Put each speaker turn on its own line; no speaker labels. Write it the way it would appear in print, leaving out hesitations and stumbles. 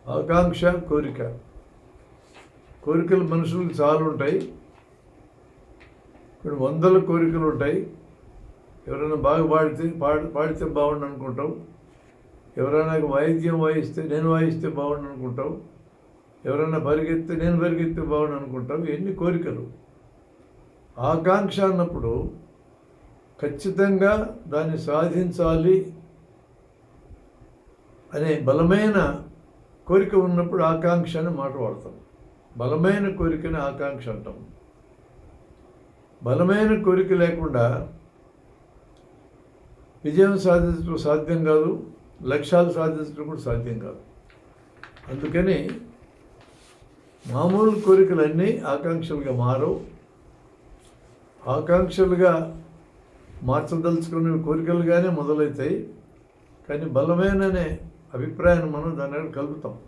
ఆకాంక్ష, కోరిక. కోరికలు మనుషులకు చాలా ఉంటాయి. ఇప్పుడు వందల కోరికలు ఉంటాయి. ఎవరైనా బాగా పాడితే బాగుండు అనుకుంటాం. ఎవరైనా వాయిద్యం నేను వాయిస్తే బాగుండు అనుకుంటాం. ఎవరైనా నేను పరిగెత్తే బాగుండు అనుకుంటాం. ఎన్ని కోరికలు. ఆకాంక్ష అన్నప్పుడు ఖచ్చితంగా దాన్ని సాధించాలి అనే బలమైన కోరిక ఉన్నప్పుడు ఆకాంక్ష అని మాట వాడతాం. బలమైన కోరికని ఆకాంక్ష అంటాం. బలమైన కోరిక లేకుండా విజయం సాధించడం సాధ్యం కాదు, లక్ష్యాలు సాధించడం కూడా సాధ్యం కాదు. అందుకని మామూలు కోరికలన్నీ ఆకాంక్షలుగా మారవు. ఆకాంక్షలుగా మార్చదలుచుకునే కోరికలుగానే మొదలవుతాయి. కానీ బలమైననే అభిప్రాయాన్ని మనం దాని కలుపుతాం.